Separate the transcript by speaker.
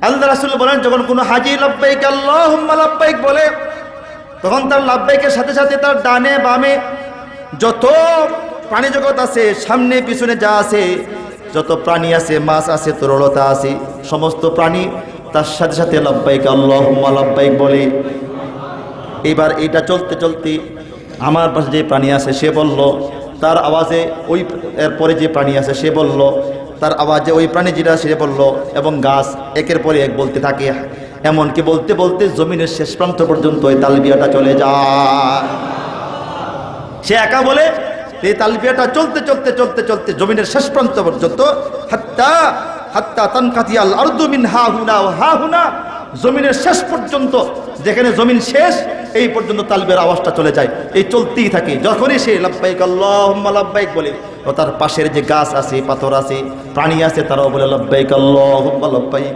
Speaker 1: আল্লাহ রাসূল বলেন, যখন কোনো হাজী লাব্বাইক আল্লাহুম্মা লাব্বাইক বলে, তখন তার লাব্বাইকের সাথে সাথে তার ডানে বামে যত প্রাণী জগৎ আছে, সামনে পিছনে যা আছে, যত প্রাণী আছে, মাছ আছে, তরলতা আছে, সমস্ত প্রাণী তার সাথে সাথে লাব্বাইক আল্লাহুম্মা লাব্বাইক বলে। এবার এটা চলতে চলতে আমার পাশে যে প্রাণী আছে সে বলল, তার আওয়াজে ওই এরপরে যে প্রাণী আছে সে বলল, তার আওয়াজে ওই প্রাণী যেটা সে বলল, এবং গাছ একের পরে এক বলতে থাকে। এমনকি বলতে বলতে জমিনের শেষ প্রান্ত পর্যন্ত এই তালবিয়াটা চলে যায়। সে একা বলে, এই তালবিয়াটা চলতে চলতে চলতে চলতে জমিনের শেষ প্রান্ত পর্যন্ত, হাত্তা হাত্তা তানকাতিয়াল আরদু মিন হাহুনা ওয়া হাহুনা, জমিনের শেষ পর্যন্ত, যেখানে জমিন শেষ এই পর্যন্ত তালবিয়ার আওয়াজটা চলে যায়। এই চলতেই থাকে। যখনই সে লাব্বাইক আল্লাহুম্মা লাব্বাইক বলে, ও তার পাশের যে গাছ আছে, পাথর আছে, প্রাণী আছে, তারাও বলে লাব্বাইক আল্লাহুম্মা লাব্বাইক।